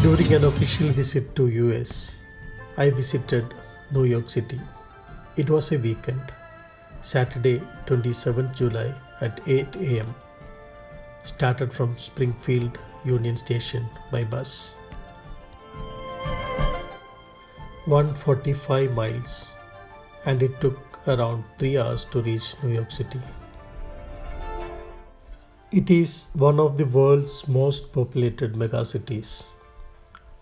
During an official visit to US, I visited New York City. It was a weekend, Saturday 27th July at 8 a.m. Started from Springfield Union Station by bus. 145 miles, and it took around 3 hours to reach New York City. It is one of the world's most populated megacities.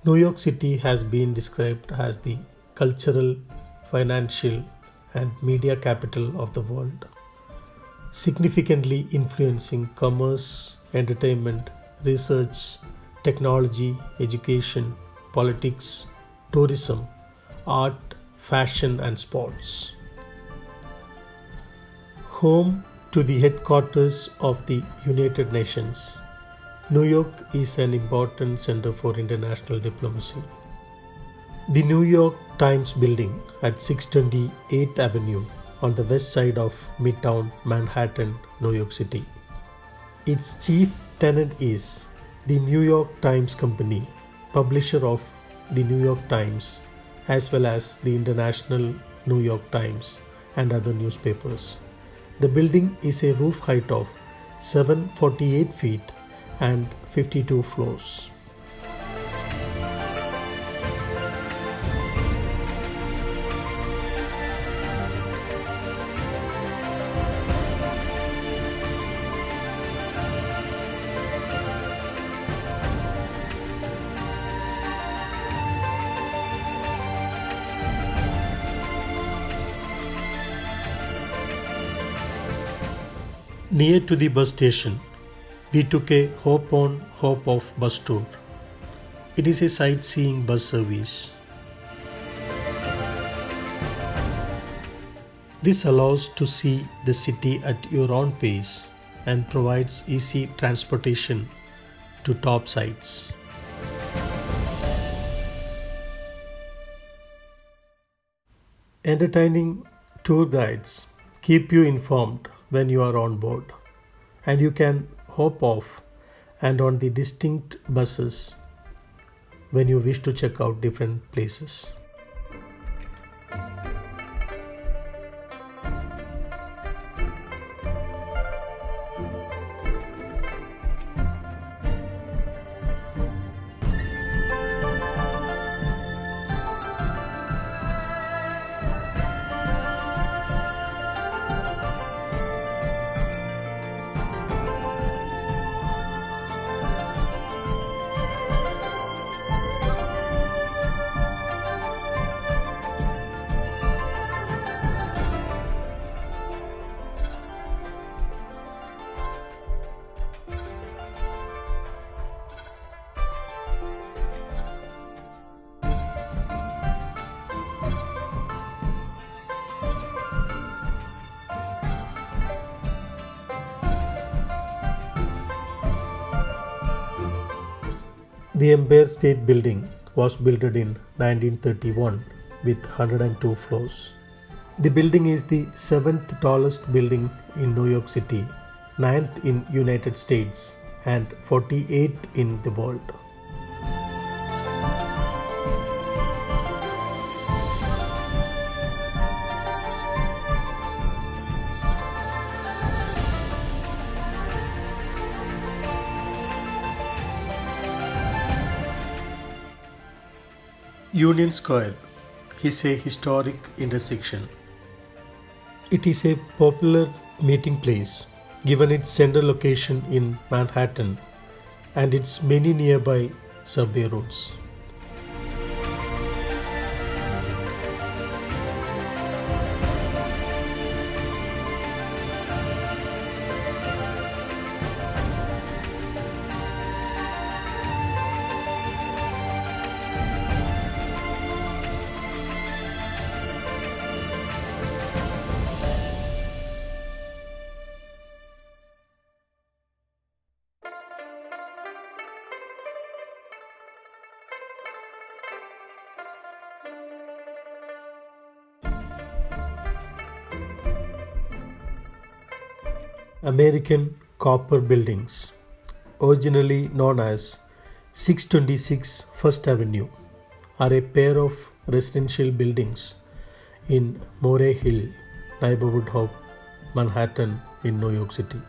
New York City has been described as the cultural, financial, and media capital of the world, significantly influencing commerce, entertainment, research, technology, education, politics, tourism, art, fashion, and sports. Home to the headquarters of the United Nations, New York is an important center for international diplomacy. The New York Times building at 628th Avenue on the west side of Midtown Manhattan, New York City. Its chief tenant is the New York Times Company, publisher of the New York Times, as well as the International New York Times and other newspapers. The building is a roof height of 748 feet and 52 floors. Near to the bus station, we took a hop on, hop off bus tour. It is a sightseeing bus service. This allows to see the city at your own pace and provides easy transportation to top sites. Entertaining tour guides keep you informed when you are on board, and you can hop off and on the distinct buses when you wish to check out different places. The Empire State Building was built in 1931 with 102 floors. The building is the 7th tallest building in New York City, 9th in United States, and 48th in the world. Union Square is a historic intersection. It is a popular meeting place given its central location in Manhattan and its many nearby subway routes. American copper buildings, originally known as 626 First Avenue are a pair of residential buildings in Moray Hill neighborhood of Manhattan in New York City.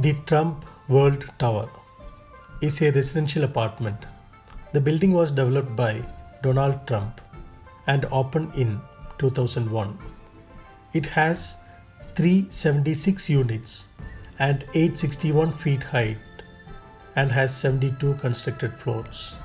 The Trump World Tower is a residential apartment. The building was developed by Donald Trump and opened in 2001. It has 376 units and 861 feet height and has 72 constructed floors.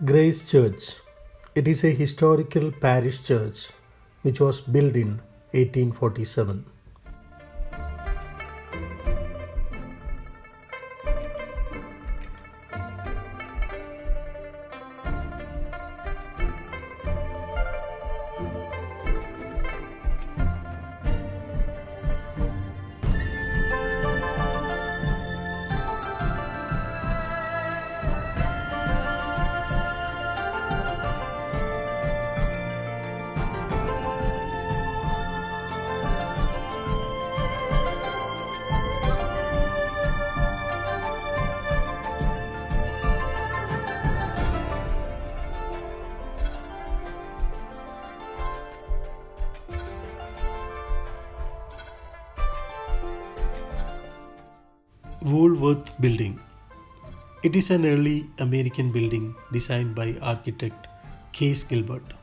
Grace Church. It is a historical parish church which was built in 1847. Woolworth Building. It is an early American building designed by architect Case Gilbert.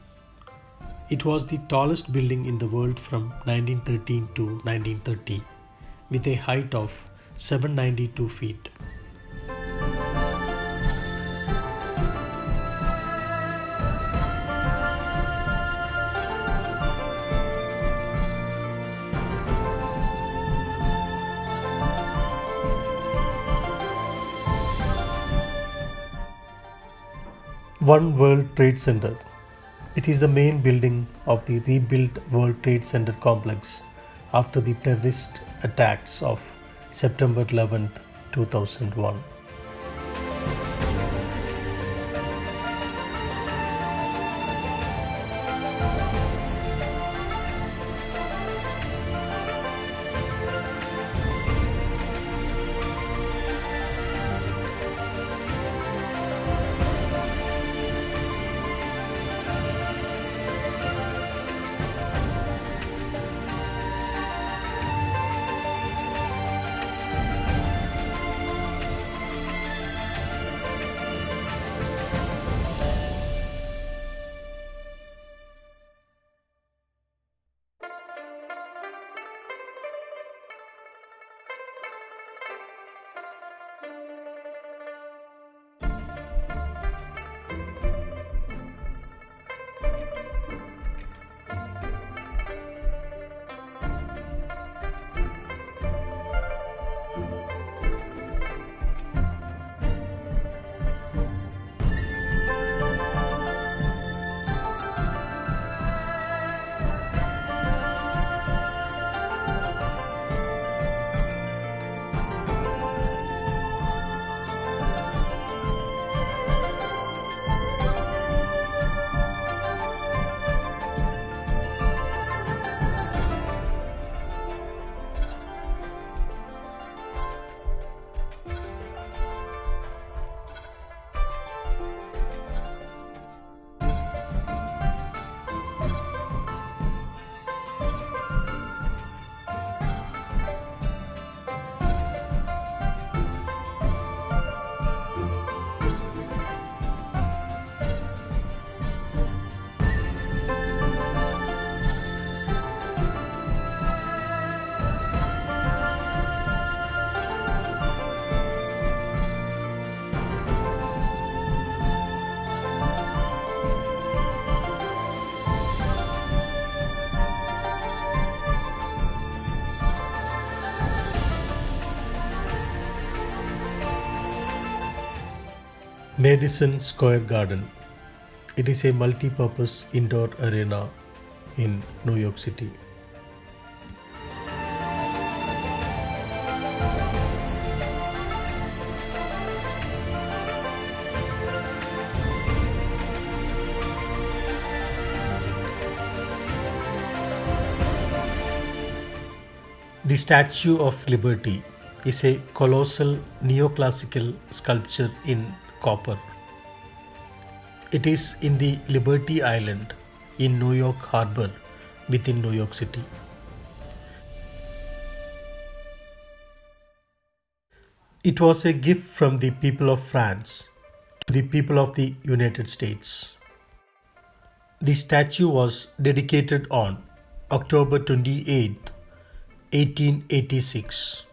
It was the tallest building in the world from 1913 to 1930 with a height of 792 feet. One World Trade Center. It is the main building of the rebuilt World Trade Center complex after the terrorist attacks of September 11, 2001. Madison Square Garden. It is a multi-purpose indoor arena in New York City. The Statue of Liberty is a colossal neoclassical sculpture in copper. It is in the Liberty Island in New York Harbor within New York City. It was a gift from the people of France to the people of the United States. The statue was dedicated on October 28th, 1886.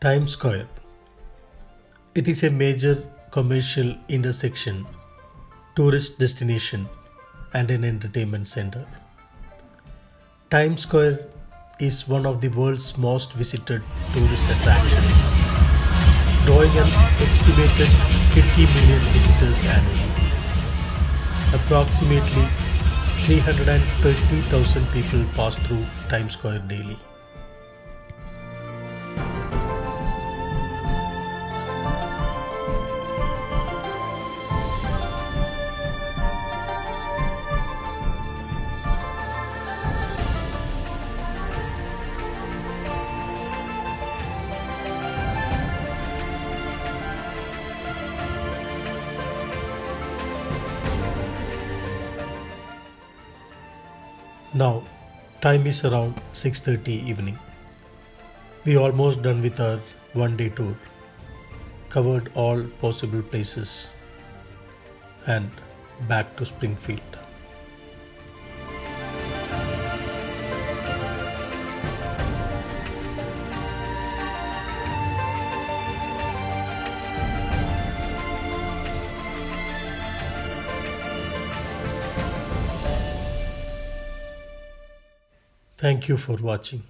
Times Square. It is a major commercial intersection, tourist destination, and an entertainment center. Times Square is one of the world's most visited tourist attractions, drawing an estimated 50 million visitors annually. Approximately 330,000 people pass through Times Square daily. Now, time is around 6:30 evening. We almost done with our one-day tour. Covered all possible places and back to Springfield. Thank you for watching.